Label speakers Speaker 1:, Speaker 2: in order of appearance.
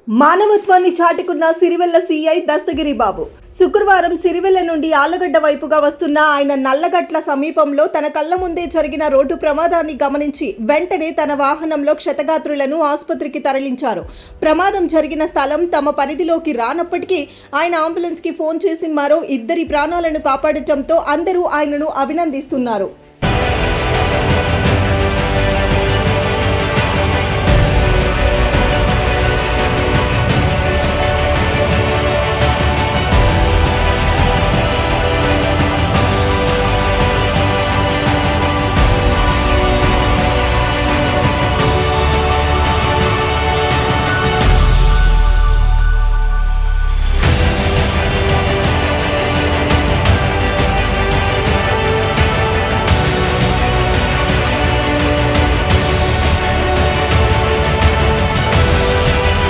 Speaker 1: మానవత్వాన్ని చాటుకున్న సిరివెల్ల సీఐ దస్తగిరి బాబు శుక్రవారం సిరివెల్ల నుండి ఆళ్లగడ్డ వైపుగా వస్తున్న ఆయన నల్లగట్ల సమీపంలో తన కళ్ల ముందే జరిగిన రోడ్డు ప్రమాదాన్ని గమనించి వెంటనే తన వాహనంలో క్షతగాత్రులను ఆసుపత్రికి తరలించారు. ప్రమాదం జరిగిన స్థలం తమ పరిధిలోకి రానప్పటికీ ఆయన అంబులెన్స్ కి ఫోన్ చేసి మరో 2 ప్రాణాలను కాపాడటంతో అందరూ ఆయనను అభినందిస్తున్నారు.